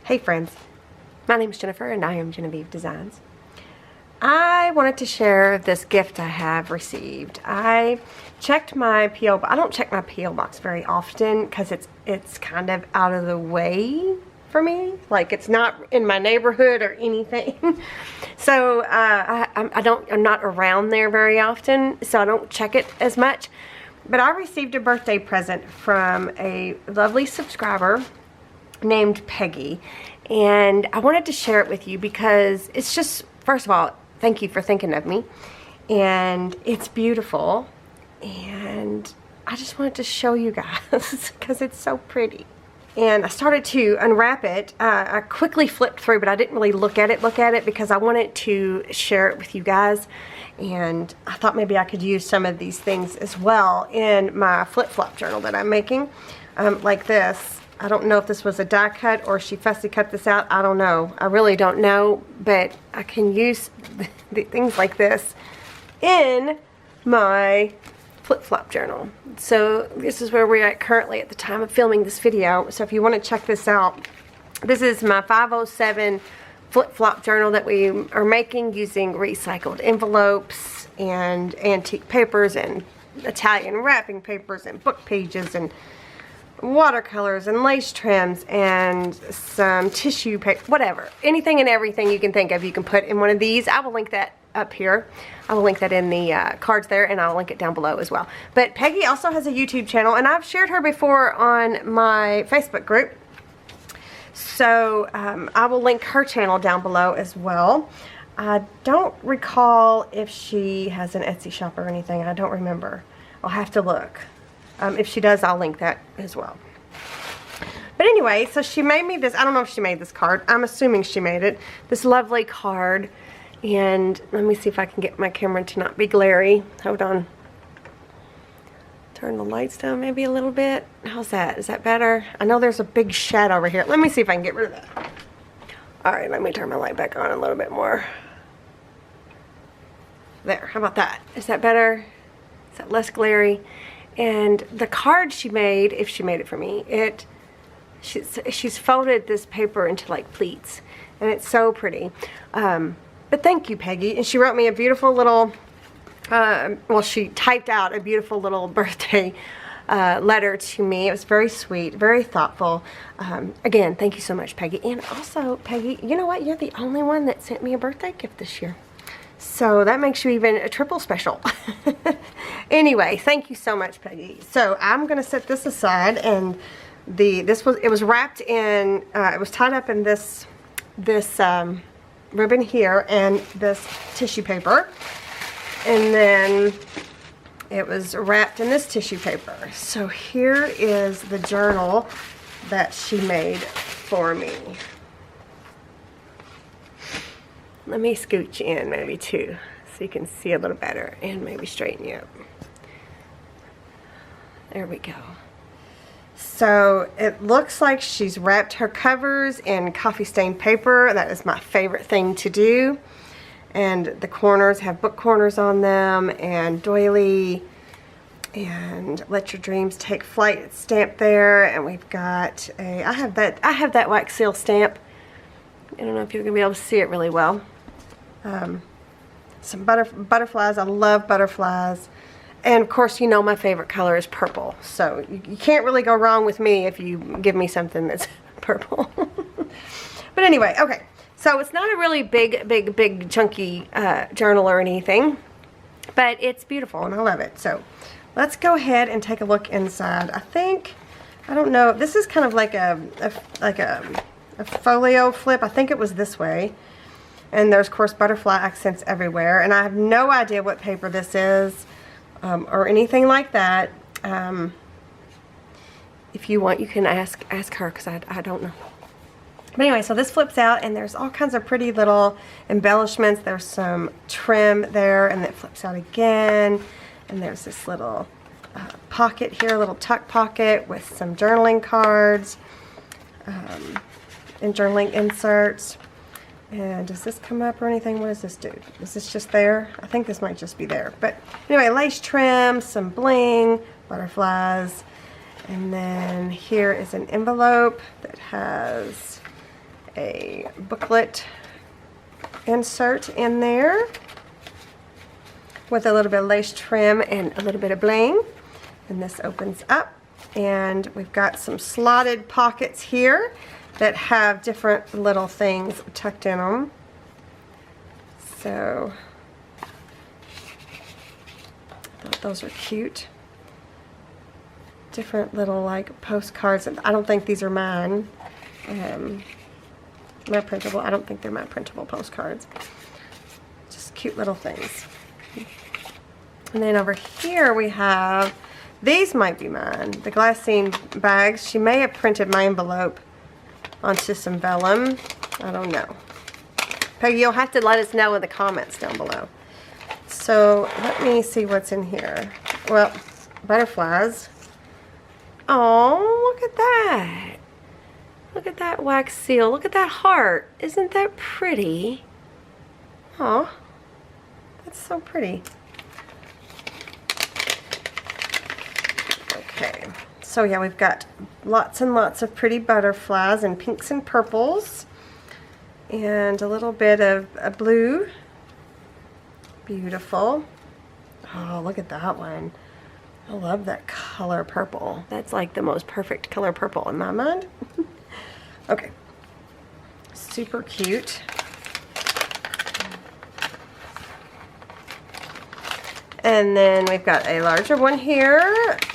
Hey friends, my name is Jennifer and I am Genevieve Designs. I wanted to share this gift I have received. I checked my P.O. Box. I don't check my P.O. Box very often because it's kind of out of the way for me. Like, it's not in my neighborhood or anything. So I'm not around there very often, so I don't check it as much. But I received a birthday present from a lovely subscriber named Peggy, and I wanted to share it with you because it's just, first of all, thank you for thinking of me, and it's beautiful, and I just wanted to show you guys because it's so pretty. And I started to unwrap it. I quickly flipped through, but I didn't really look at it because I wanted to share it with you guys, and I thought maybe I could use some of these things as well in my flip-flop journal that I'm making, like this. I don't know if this was a die cut or she fussy cut this out. I don't know. I really don't know, but I can use the things like this in my flip-flop journal. So this is where we're at currently at the time of filming this video. So if you want to check this out, this is my 507 flip-flop journal that we are making using recycled envelopes and antique papers and Italian wrapping papers and book pages and watercolors and lace trims and some tissue paper, whatever. Anything and everything you can think of you can put in one of these. I will link that up here. I will link that in the cards there, and I'll link it down below as well. But Peggy also has a YouTube channel, and I've shared her before on my Facebook group. So I will link her channel down below as well. I don't recall if she has an Etsy shop or anything. I don't remember. I'll have to look. If she does, I'll link that as well. But anyway, so she made me this. I don't know if she made this card. I'm assuming she made it. This lovely card. And let me see if I can get my camera to not be glary. Hold on. Turn the lights down maybe a little bit. How's that? Is that better? I know there's a big shadow over here. Let me see if I can get rid of that. Alright, let me turn my light back on a little bit more. There. How about that? Is that better? Is that less glary? And the card she made, if she made it for me, she's folded this paper into like pleats, and it's so pretty. But thank you, Peggy. And she wrote me a beautiful little, well, she typed out a beautiful little birthday letter to me. It was very sweet, very thoughtful. Again, thank you so much, Peggy. And also, Peggy, you know what? You're the only one that sent me a birthday gift this year. So that makes you even a triple special. Anyway, thank you so much, Peggy. So I'm gonna set this aside, and it was wrapped in it was tied up in this ribbon here and this tissue paper, and then it was wrapped in this tissue paper. So here is the journal that she made for me. Let me scooch in maybe too, so you can see a little better, and maybe straighten you up. There we go. So it looks like she's wrapped her covers in coffee stained paper. That is my favorite thing to do. And the corners have book corners on them, and doily, and let your dreams take flight. It's stamped there, and we've got a, I have that wax seal stamp. I don't know if you're gonna be able to see it really well. Some butterflies. I love butterflies. And of course, you know my favorite color is purple. So you can't really go wrong with me if you give me something that's purple. But anyway, okay. So it's not a really big chunky journal or anything, but it's beautiful and I love it. So let's go ahead and take a look inside. I don't know, this is kind of like a folio flip. I think it was this way. And there's, of course, butterfly accents everywhere. And I have no idea what paper this is or anything like that. If you want, you can ask her, because I don't know. But anyway, so this flips out, and there's all kinds of pretty little embellishments. There's some trim there, and it flips out again. And there's this little pocket here, a little tuck pocket with some journaling cards and journaling inserts. And does this come up or anything? What does this do? Is this just there? I think this might just be there. But anyway, lace trim, some bling, butterflies. And then here is an envelope that has a booklet insert in there with a little bit of lace trim and a little bit of bling. And this opens up, and we've got some slotted pockets here that have different little things tucked in them. So I thought those are cute. Different little like postcards. I don't think these are mine. My printable. I don't think they're my printable postcards. Just cute little things. And then over here we have, these might be mine, the glassine bags. She may have printed my envelope onto some vellum. I don't know. Peggy, you'll have to let us know in the comments down below. So let me see what's in here. Well, butterflies. Oh, look at that. Look at that wax seal. Look at that heart. Isn't that pretty? Oh, that's so pretty. Okay, so yeah, we've got lots and lots of pretty butterflies in pinks and purples. And a little bit of a blue. Beautiful. Oh, look at that one. I love that color purple. That's like the most perfect color purple in my mind. Okay. Super cute. And then we've got a larger one here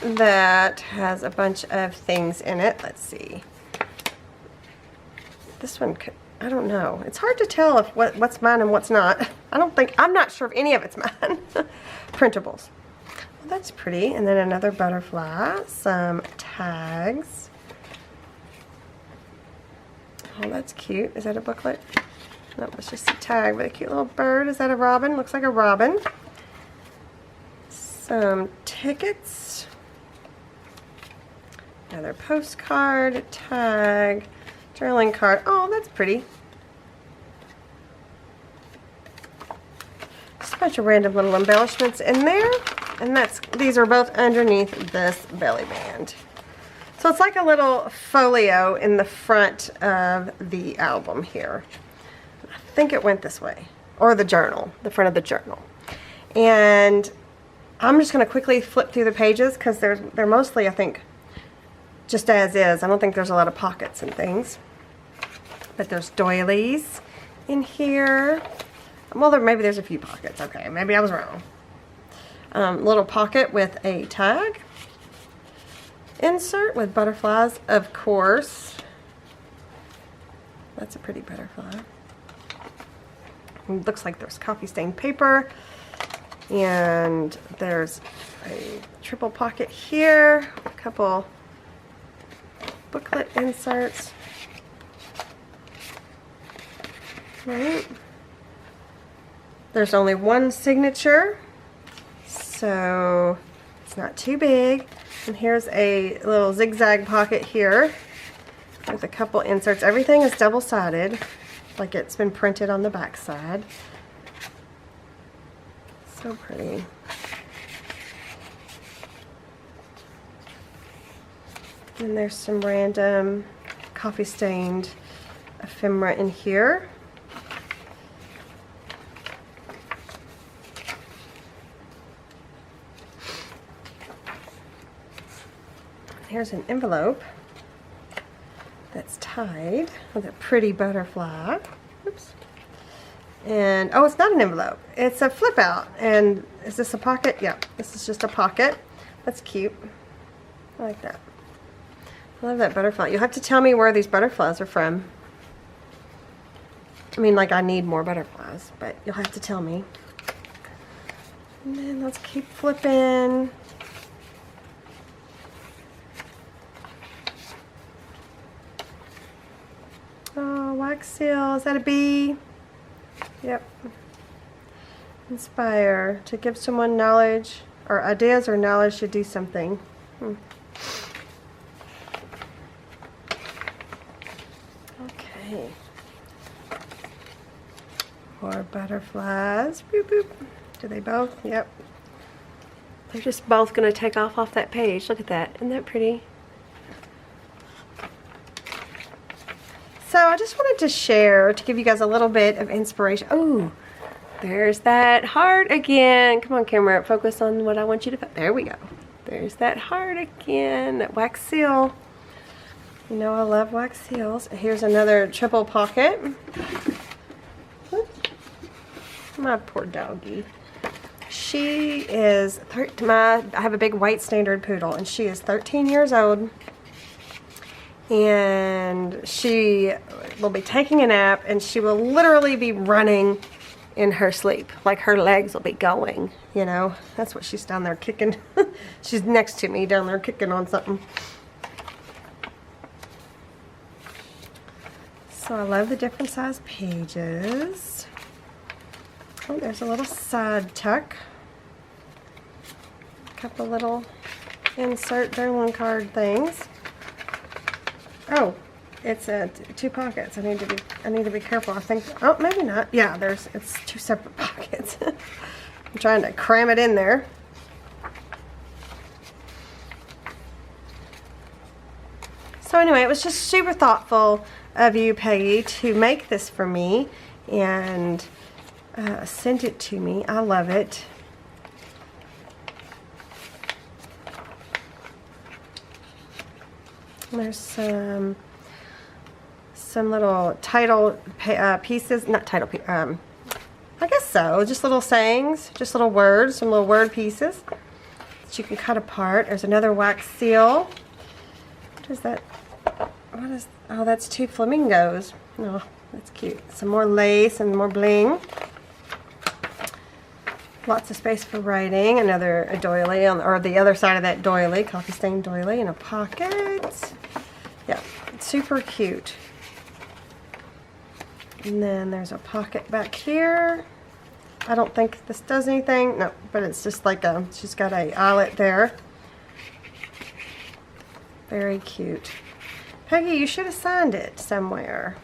that has a bunch of things in it. Let's see. This one could, I don't know. It's hard to tell if what's mine and what's not. I'm not sure if any of it's mine. Printables. Well, that's pretty. And then another butterfly, some tags. Oh, that's cute. Is that a booklet? No, it's just a tag with a cute little bird. Is that a robin? Looks like a robin. Some tickets. Another postcard, a tag, journaling card. Oh, that's pretty. Just a bunch of random little embellishments in there. And these are both underneath this belly band. So it's like a little folio in the front of the album here. I think it went this way. Or the journal, the front of the journal. And I'm just going to quickly flip through the pages because they're mostly, I think, just as is. I don't think there's a lot of pockets and things. But there's doilies in here. Well, maybe there's a few pockets. Okay, maybe I was wrong. Little pocket with a tag. Insert with butterflies, of course. That's a pretty butterfly. It looks like there's coffee stained paper. And there's a triple pocket here. A couple booklet inserts. Right. There's only one signature, so it's not too big. And here's a little zigzag pocket here with a couple inserts. Everything is double-sided, like it's been printed on the back side. So pretty. And there's some random coffee-stained ephemera in here. Here's an envelope that's tied with a pretty butterfly. Oops. And, oh, it's not an envelope. It's a flip out. And is this a pocket? Yeah, this is just a pocket. That's cute. I like that. I love that butterfly. You'll have to tell me where these butterflies are from. I mean, like, I need more butterflies, but you'll have to tell me. And then let's keep flipping. Oh, wax seal. Is that a bee? Yep. Inspire. To give someone knowledge or ideas or knowledge to do something. Okay. More butterflies. Boop, boop. Do they both? Yep. They're just both going to take off that page. Look at that. Isn't that pretty? So I just wanted to share to give you guys a little bit of inspiration. Oh, there's that heart again. Come on, camera, focus on what I want you to put. There we go. There's that heart again, that wax seal. You know I love wax seals. Here's another triple pocket. My poor doggy. She is, I have a big white standard poodle, and she is 13 years old. And she will be taking a nap, and she will literally be running in her sleep. Like her legs will be going, you know. That's what she's down there kicking. She's next to me down there kicking on something. So I love the different size pages. Oh, there's a little side tuck. A couple little insert journaling card things. Oh, it's two pockets. I need to be careful. I think. Oh, maybe not. Yeah, it's two separate pockets. I'm trying to cram it in there. So anyway, it was just super thoughtful of you, Peggy, to make this for me and send it to me. I love it. There's some little title pieces, not title, I guess so, just little sayings, just little words, some little word pieces that you can cut apart. There's another wax seal. What is that? What is, oh, that's two flamingos. Oh, that's cute. Some more lace and more bling. Lots of space for writing. Another doily, or the other side of that doily, coffee stain doily in a pocket. Yeah, it's super cute. And then there's a pocket back here. I don't think this does anything. No, but it's just like she's got a eyelet there. Very cute. Peggy, you should have signed it somewhere.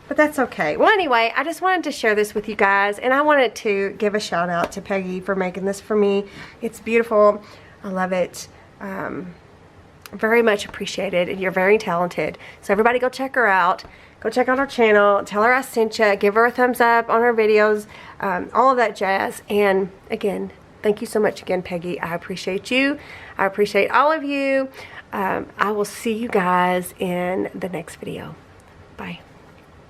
But that's okay. Well, anyway, I just wanted to share this with you guys, and I wanted to give a shout out to Peggy for making this for me. It's beautiful. I love it. Very much appreciated, and you're very talented. So everybody go check her out. Go check out her channel. Tell her I sent you. Give her a thumbs up on her videos. All of that jazz. And again, thank you so much again, Peggy. I appreciate you. I appreciate all of you. I will see you guys in the next video. Bye.